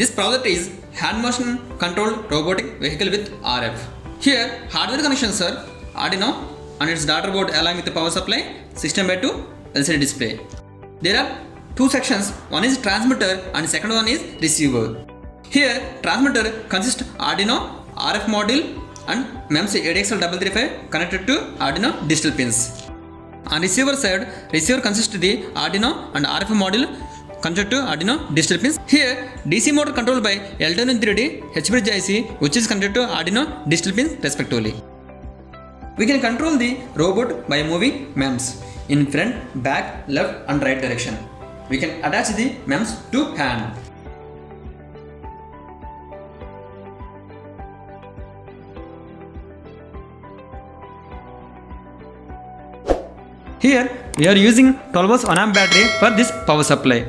This project is hand motion controlled robotic vehicle with RF. Here hardware connections are Arduino and its daughter board along with the power supply, 16:2 LCD display. There are two sections, one is transmitter and second one is receiver. Here transmitter consists Arduino RF module and MEMS ADXL335 connected to Arduino digital pins. On receiver side, receiver consists the Arduino and RF module connected to Arduino digital pins. Here DC motor controlled by L203D H-bridge IC which is connected to Arduino digital pins respectively. We can control the robot by moving MEMS in front, back, left and right direction. We can attach the MEMS to hand. Here we are using 12 volts 1 amp battery for this power supply.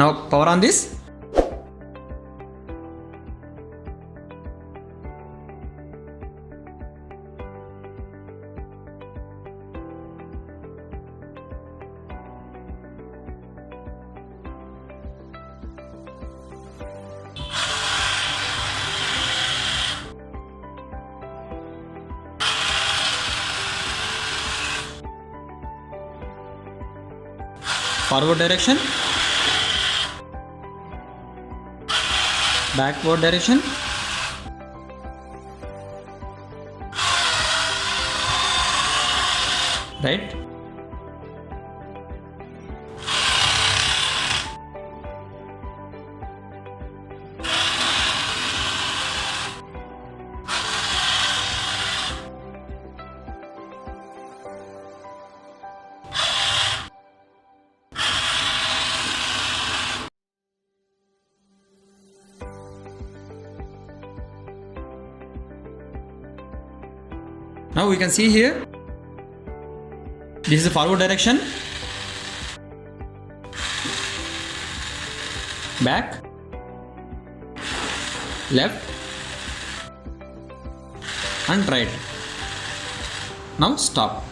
Now power on this. Forward direction, backward direction, right, now we can see here, this is the forward direction, back, left and right. Now stop.